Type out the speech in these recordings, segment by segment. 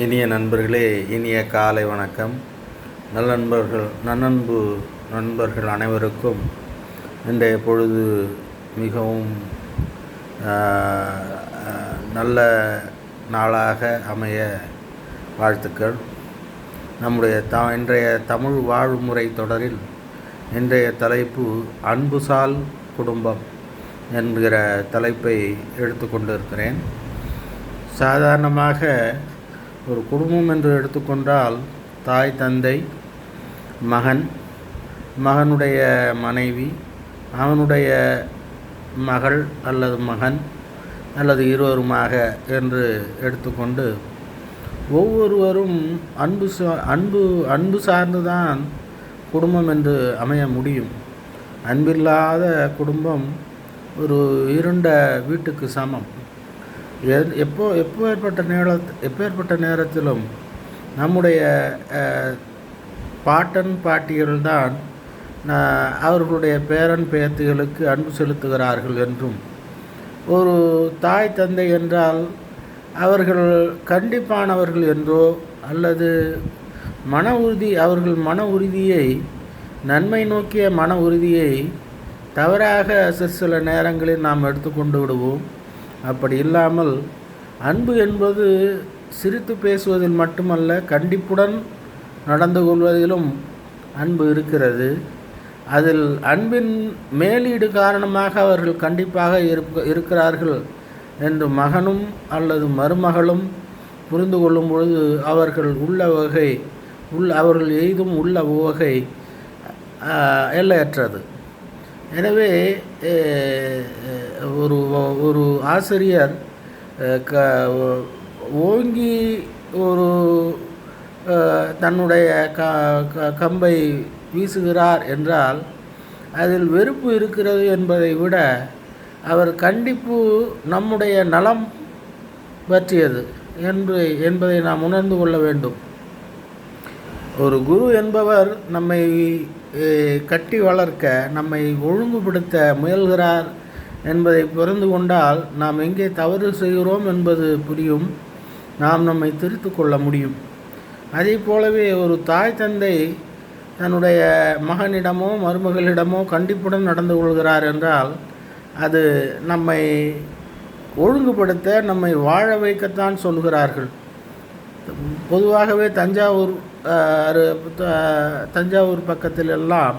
இனிய நண்பர்களே, இனிய காலை வணக்கம். நன்னன்பு நண்பர்கள் அனைவருக்கும் இன்றைய பொழுது மிகவும் நல்ல நாளாக அமைய வாழ்த்துக்கள். நம்முடைய இன்றைய தமிழ் வாழ்முறை தொடரில் இன்றைய தலைப்பு அன்புசால் குடும்பம் என்கிற தலைப்பை எடுத்துக்கொண்டிருக்கிறேன். சாதாரணமாக ஒரு குடும்பம் என்று எடுத்துக்கொண்டால் தாய், தந்தை, மகனுடைய மனைவி, அவனுடைய மகள் அல்லது மகன் அல்லது இருவருமாக என்று எடுத்துக்கொண்டு ஒவ்வொருவரும் அன்பு சார்ந்துதான் குடும்பம் என்று அமைய முடியும். அன்பில்லாத குடும்பம் ஒரு இருண்ட வீட்டுக்கு சமம். எப்பேற்பட்ட நேரத்திலும் நம்முடைய பாட்டன் பாட்டிகள்தான் அவர்களுடைய பேரன் பேத்திகளுக்கு அன்பு செலுத்துகிறார்கள் என்றும், ஒரு தாய் தந்தை என்றால் அவர்கள் கண்டிப்பானவர்கள் என்றோ அல்லது அவர்கள் மன உறுதியை, நன்மை நோக்கிய மன உறுதியை தவறாக சில நேரங்களில் நாம் எடுத்துக்கொண்டு விடுவோம். அப்படி இல்லாமல் அன்பு என்பது சிரித்து பேசுவதில் மட்டுமல்ல, கண்டிப்புடன் நடந்து கொள்வதிலும் அன்பு இருக்கிறது. அதில் அன்பின் மேலீடு காரணமாக அவர்கள் கண்டிப்பாக இருக்கிறார்கள் என்று மகனும் அல்லது மருமகளும் புரிந்து கொள்ளும் பொழுது அவர்கள் அவர்கள் எய்தும் உள்ள உவகை எல்லையற்றது. எனவே ஒரு ஆசிரியர் ஓங்கி ஒரு தன்னுடைய கம்பை வீசுகிறார் என்றால் அதில் வெறுப்பு இருக்கிறது என்பதை விட அவர் கண்டிப்பு நம்முடைய நலம் பற்றியது என்பதை நாம் உணர்ந்து கொள்ள வேண்டும். ஒரு குரு என்பவர் நம்மை கட்டி வளர்க்க, நம்மை ஒழுங்குபடுத்த முயல்கிறார் என்பதை புரிந்து கொண்டால் நாம் எங்கே தவறு செய்கிறோம் என்பது புரியும். நாம் நம்மை திருத்து கொள்ள முடியும். அதே போலவே ஒரு தாய் தந்தை தன்னுடைய மகனிடமோ மருமகளிடமோ கண்டிப்புடன் நடந்து கொள்கிறார் என்றால் அது நம்மை ஒழுங்குபடுத்த, நம்மை வாழ வைக்கத்தான் சொல்கிறார்கள். பொதுவாகவே தஞ்சாவூர் பக்கத்தில் எல்லாம்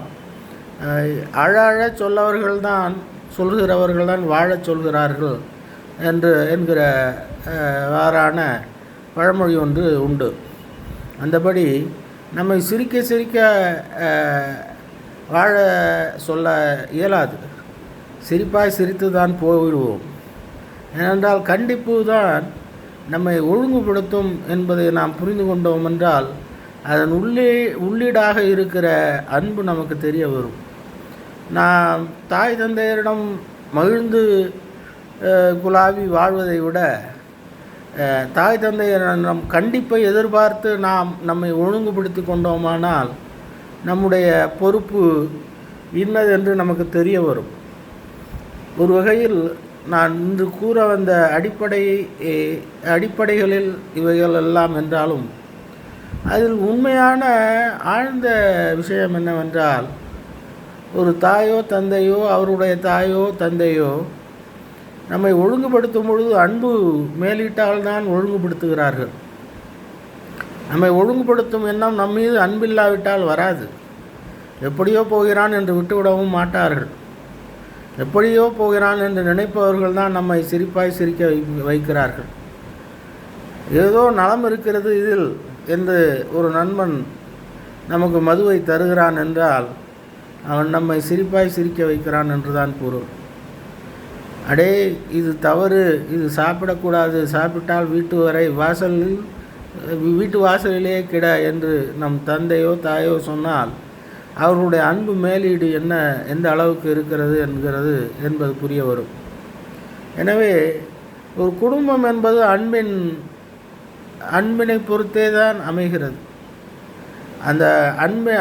சொல்கிறவர்கள்தான் வாழச் சொல்கிறார்கள் என்கிற வாறான பழமொழி ஒன்று உண்டு. அந்தபடி நம்மை சிரிக்க வாழ சொல்ல இயலாது. சிரிப்பாய் சிரித்து தான் போய்விடுவோம். ஏனென்றால் கண்டிப்பு தான் நம்மை ஒழுங்குபடுத்தும் என்பதை நாம் புரிந்து கொண்டோம் என்றால் அதன் உள்ளீடாக இருக்கிற அன்பு நமக்கு தெரிய வரும். நாம் தாய் தந்தையரிடம் மகிழ்ந்து குலாவி வாழ்வதை விட தாய் தந்தையரிடம் கண்டிப்பை எதிர்பார்த்து நம்மை ஒழுங்குபடுத்தி கொண்டோமானால் நம்முடைய பொறுப்பு இன்னதென்று நமக்கு தெரிய வரும். ஒரு வகையில் நான் இன்று கூற வந்த அடிப்படைகளில் இவைகள் எல்லாம் என்றாலும் அதில் உண்மையான ஆழ்ந்த விஷயம் என்னவென்றால், ஒரு தாயோ தந்தையோ அவருடைய தாயோ தந்தையோ நம்மை ஒழுங்குபடுத்தும் பொழுது அன்பு மேலிட்டால்தான் ஒழுங்குபடுத்துகிறார்கள். நம்மை ஒழுங்குபடுத்தும் எண்ணம் நம் மீது அன்பில்லாவிட்டால் வராது. எப்படியோ போகிறான் என்று விட்டுவிடவும் மாட்டார்கள். எப்படியோ போகிறான் என்று நினைப்பவர்கள் தான் நம்மை சிரிப்பாய் சிரிக்க வைக்கிறார்கள். ஏதோ நலம் இருக்கிறது இதில் என்று ஒரு நண்பன் நமக்கு மதுவை தருகிறான் என்றால் அவன் நம்மை சிரிப்பாய் சிரிக்க வைக்கிறான் என்றுதான் பொருள். அடே, இது தவறு, இது சாப்பிடக்கூடாது, சாப்பிட்டால் வீட்டு வாசலிலே கிட என்று நம் தந்தையோ தாயோ சொன்னால் அவர்களுடைய அன்பு மேலீடு எந்த அளவுக்கு இருக்கிறது என்பது புரிய வரும். எனவே ஒரு குடும்பம் என்பது அன்பினை பொறுத்தே தான் அமைகிறது. அந்த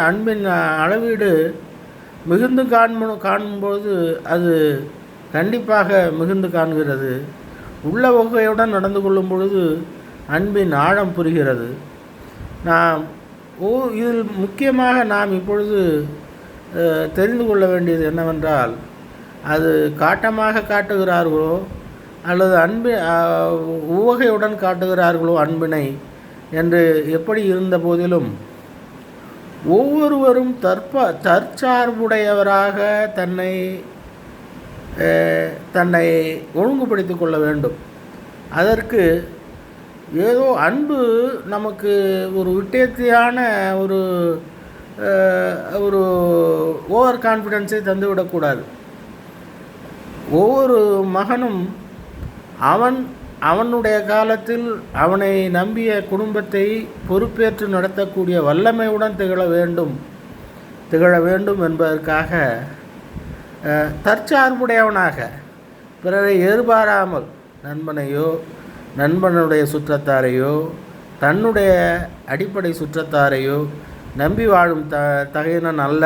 அன்பின் அளவீடு மிகுந்து காணும்போது அது கண்டிப்பாக மிகுந்து காண்கிறது. உள்ள வகையுடன் நடந்து கொள்ளும் பொழுது அன்பின் ஆழம் புரிகிறது. நாம் இதில் முக்கியமாக நாம் இப்பொழுது தெரிந்து கொள்ள வேண்டியது என்னவென்றால், அது காட்டமாக காட்டுகிறார்களோ அல்லது உவகையுடன் காட்டுகிறார்களோ அன்பினை என்று எப்படி இருந்த போதிலும், ஒவ்வொருவரும் தற்சார்புடையவராக தன்னை ஒழுங்குபடுத்தி கொள்ள வேண்டும். அதற்கு ஏதோ அன்பு நமக்கு ஒரு விட்டேத்தியான ஒரு ஓவர் கான்ஃபிடென்ஸை தந்துவிடக்கூடாது. ஒவ்வொரு மகனும் அவனுடைய காலத்தில் அவனை நம்பிய குடும்பத்தை பொறுப்பேற்று நடத்தக்கூடிய வல்லமையுடன் திகழ வேண்டும் என்பதற்காக தற்சார்புடையவனாக பிறரை எதிர்பாராமல் நண்பனையோ நண்பனுடைய சுற்றத்தாரையோ தன்னுடைய அடிப்படை சுற்றத்தாரையோ நம்பி வாழும் தகையினன் அல்ல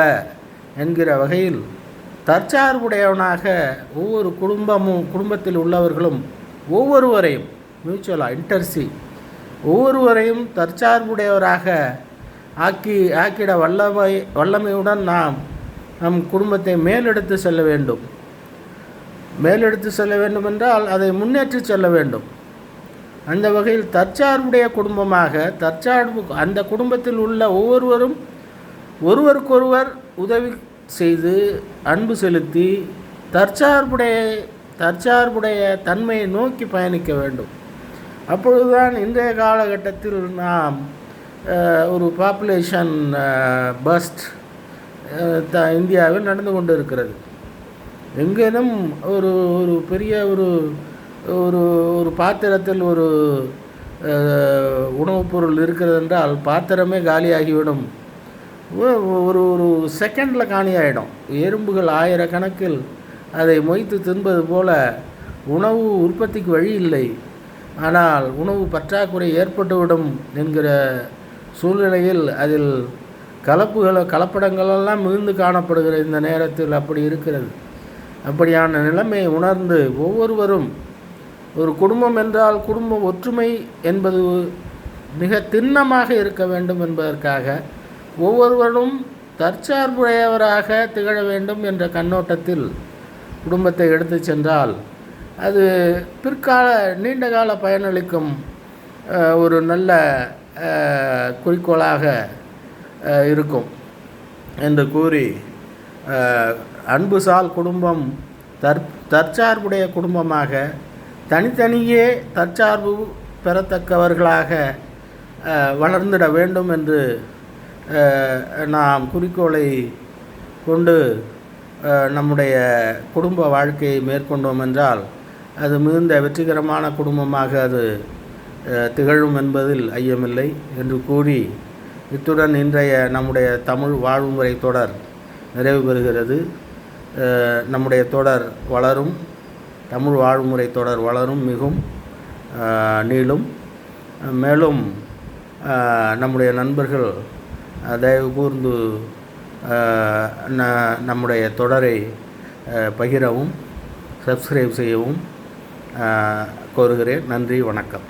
என்கிற வகையில் தற்சார்புடையவனாக ஒவ்வொரு குடும்பத்தில் உள்ளவர்களும் ஒவ்வொருவரையும் ஒவ்வொருவரையும் தற்சார்புடையவராக ஆக்கிட வல்லமையுடன் நம் குடும்பத்தை மேலெடுத்து செல்ல வேண்டும். என்றால் அதை முன்னேற்றி செல்ல வேண்டும். அந்த வகையில் தற்சார்புடைய குடும்பமாக அந்த குடும்பத்தில் உள்ள ஒவ்வொருவரும் ஒருவருக்கொருவர் உதவி செய்து அன்பு செலுத்தி தற்சார்புடைய தன்மையை நோக்கி பயணிக்க வேண்டும். அப்பொழுதுதான் இன்றைய காலகட்டத்தில் நாம் ஒரு பாப்புலேஷன் பஸ்ட் இந்தியாவில் நடந்து கொண்டு இருக்கிறது. எங்கேனும் ஒரு பெரிய ஒரு பாத்திரத்தில் ஒரு உணவுப் பொருள் இருக்கிறது என்றால் பாத்திரமே காலியாகிவிடும். ஒரு செகண்டில் காலியாகிடும். எறும்புகள் ஆயிரக்கணக்கில் அதை மொய்த்து தின்பது போல உணவு உற்பத்திக்கு வழி இல்லை. ஆனால் உணவு பற்றாக்குறை ஏற்பட்டுவிடும் என்கிற சூழ்நிலையில் அதில் கலப்படங்களெல்லாம் மிகுந்து காணப்படுகிற இந்த நேரத்தில் அப்படி இருக்கிறது. அப்படியான நிலைமையை உணர்ந்து ஒவ்வொருவரும் ஒரு குடும்பம் என்றால் குடும்ப ஒற்றுமை என்பது மிக திண்ணமாக இருக்க வேண்டும் என்பதற்காக ஒவ்வொருவரும் தற்சார்புடையவராக திகழ வேண்டும் என்ற கண்ணோட்டத்தில் குடும்பத்தை எடுத்து சென்றால் அது நீண்டகால பயனளிக்கும் ஒரு நல்ல குறிக்கோளாக இருக்கும் என்று கூறி, அன்புசால் குடும்பம் தற்சார்புடைய குடும்பமாக தனித்தனியே தற்சார்பு பெறத்தக்கவர்களாக வளர்ந்திட வேண்டும் என்று நாம் குறிக்கோளை கொண்டு நம்முடைய குடும்ப வாழ்க்கையை மேற்கொண்டோம் என்றால் அது மிகுந்த வெற்றிகரமான குடும்பமாக அது திகழும் என்பதில் ஐயமில்லை என்று கூறி, இத்துடன் இன்றைய நம்முடைய தமிழ் வாழ்வுமுறை தொடர் நிறைவு பெறுகிறது. நம்முடைய தொடர் வளரும், தமிழ் வாழ்வுமுறை தொடர் வளரும், மிகவும் நீளும். மேலும் நம்முடைய நண்பர்கள் தயவு கூர்ந்து நம்முடைய தொடரை பகிரவும் சப்ஸ்கிரைப் செய்யவும் கோருகிறேன். நன்றி, வணக்கம்.